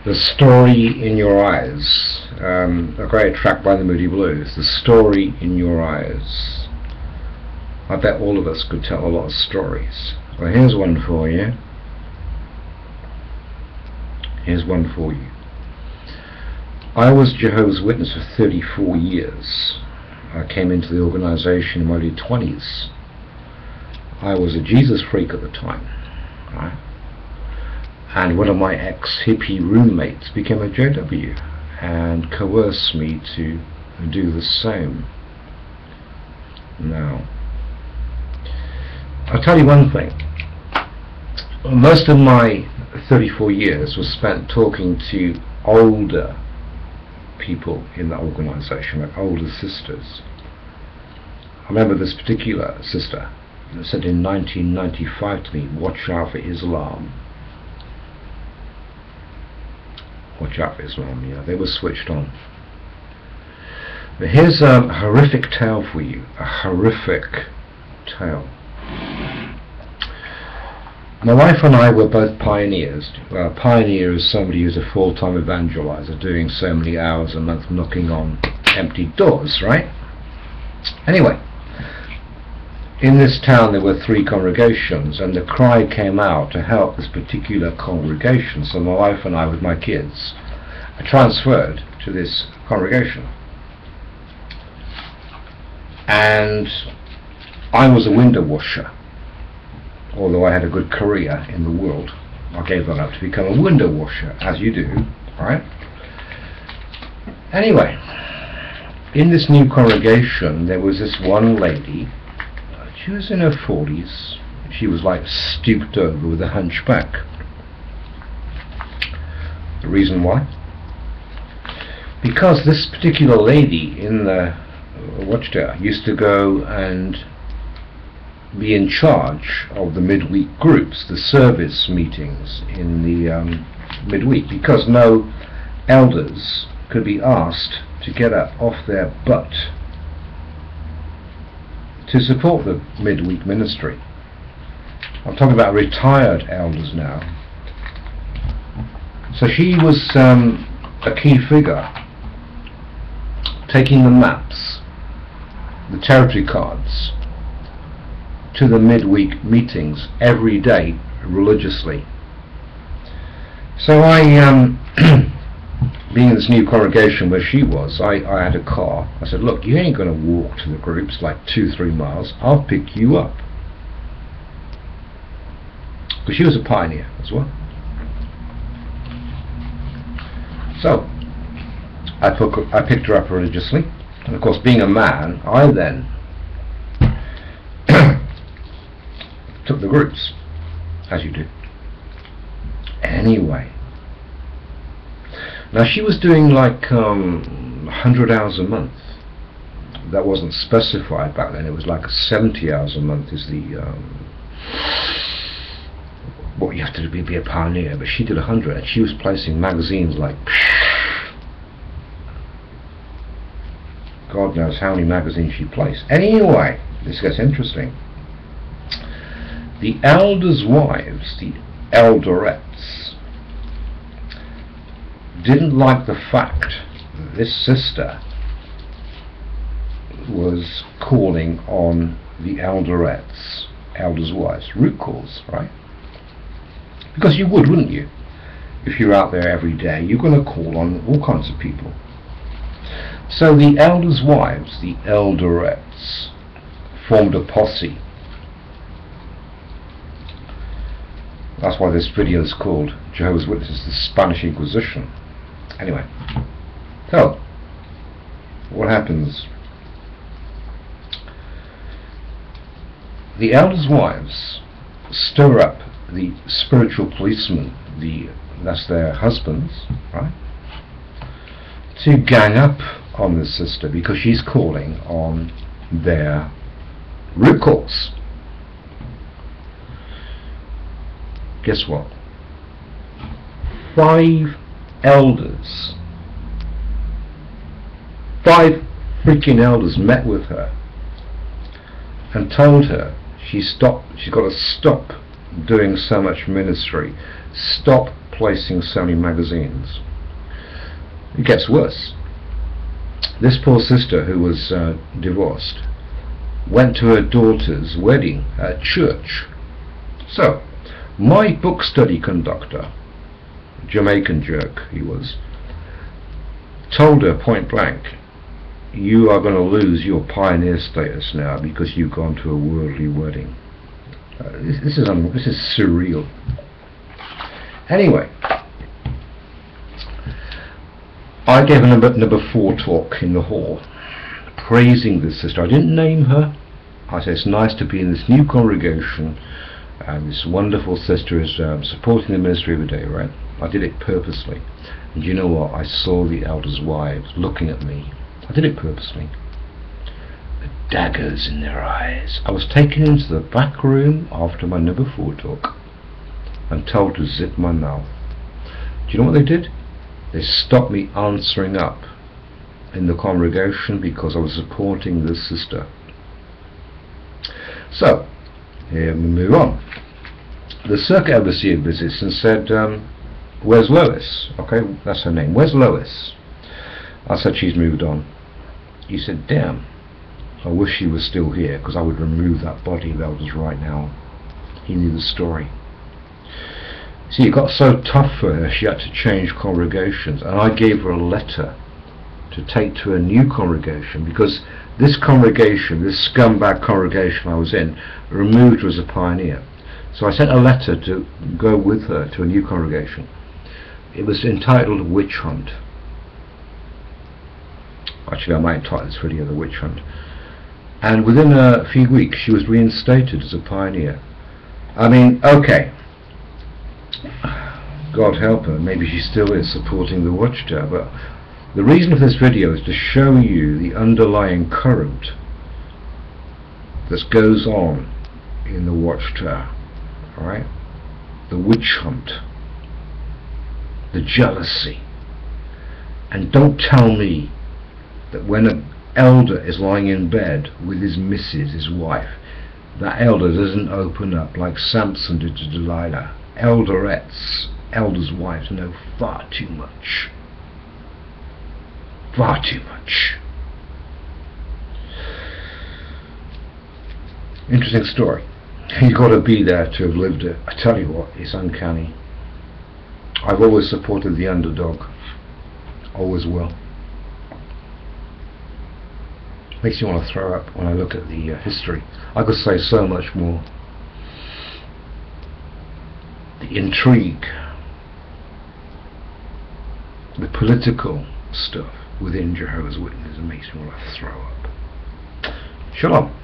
The Story in Your Eyes, a great track by the Moody Blues. The Story in Your Eyes. I bet all of us could tell a lot of stories. Well, here's one for you. Here's one for you. I was Jehovah's Witness for 34 years. I came into the organization in my early 20s. I was a Jesus freak at the time, right? And one of my ex-hippie roommates became a JW and coerced me to do the same. Now, I'll tell you one thing. Most of my 34 years was spent talking to older people in that organization, like older sisters. I remember this particular sister that said in 1995 to me, "Watch out for Islam." Watch out for Islam, yeah, they were switched on. But here's a horrific tale for you, a horrific tale. My wife and I were both pioneers. Well, a pioneer is somebody who's a full-time evangelizer, doing so many hours a month knocking on empty doors, right? Anyway, in this town there were 3 congregations, and the cry came out to help this particular congregation. So my wife and I, with my kids, are transferred to this congregation. And I was a window washer. Although I had a good career in the world, I gave that up to become a window washer, as you do, right? Anyway, in this new congregation there was this one lady. She was in her 40s. She was like stooped over with a hunchback. The reason why? Because this particular lady in the watchtower used to go and be in charge of the midweek groups, the service meetings in the midweek, because no elders could be asked to get up off their butt to support the midweek ministry. I'm talking about retired elders now. So she was a key figure, taking the maps, the territory cards, to the midweek meetings every day religiously. So I, being in this new congregation where she was, I had a car. I said, "Look, you ain't going to walk to the groups like 2-3 miles. I'll pick you up." Because she was a pioneer as well. So I picked her up religiously, and of course, being a man, I then took the groups, as you do. Anyway, now she was doing like 100 hours a month. That wasn't specified back then. It was like 70 hours a month is the what you have to be a pioneer. But she did 100, and she was placing magazines like God knows how many magazines she placed. Anyway, this gets interesting. The elders' wives, the elderettes, didn't like the fact that this sister was calling on the elderettes, elders' wives, root calls, right? Because you would, wouldn't you? If you're out there every day, you're going to call on all kinds of people. So the elders' wives, the elderettes, formed a posse. That's why this video is called Jehovah's Witnesses, the Spanish Inquisition. Anyway, so what happens? The elders' wives stir up the spiritual policemen, that's their husbands, right, to gang up on this sister because she's calling on their root calls. Guess what? 5 elders, 5 freaking elders met with her and told her she's got to stop doing so much ministry, stop replacing so many magazines. It gets worse. This poor sister who was divorced went to her daughter's wedding at church. So my book study conductor, Jamaican jerk he was, told her point blank, you are going to lose your pioneer status now because you've gone to a worldly wedding. This is surreal. Anyway, I gave a number 4 talk in the hall, praising this sister. I didn't name her. I said it's nice to be in this new congregation, and this wonderful sister is supporting the ministry every day, right? I did it purposely. And you know what? I saw the elders' wives looking at me. I did it purposely. The daggers in their eyes. I was taken into the back room after my number 4 talk and told to zip my mouth. Do you know what they did? They stopped me answering up in the congregation because I was supporting this sister. So, here we move on. The circuit overseer visits and said, where's Lois? Okay, that's her name. Where's Lois? I said, she's moved on. He said, damn, I wish she was still here, because I would remove that body of elders right now. He knew the story. See, it got so tough for her, she had to change congregations, and I gave her a letter to take to a new congregation, because this congregation, this scumbag congregation I was in, removed her as a pioneer. So I sent a letter to go with her to a new congregation. It was entitled Witch Hunt. Actually, I might entitle this video The Witch Hunt. And within a few weeks she was reinstated as a pioneer. I mean, okay, God help her, maybe she still is supporting the Watchtower, but the reason for this video is to show you the underlying current that goes on in the Watchtower. Alright? The witch hunt, the jealousy. And don't tell me that when an elder is lying in bed with his missus, his wife, that elder doesn't open up like Samson did to Delilah. Elderettes, elders' wives, know far too much. Far too much. Interesting story. You've got to be there to have lived it. I tell you what, it's uncanny. I've always supported the underdog. Always will. Makes me want to throw up when I look at the history. I could say so much more. The intrigue, the political stuff within Jehovah's Witnesses makes me want to throw up. Shalom.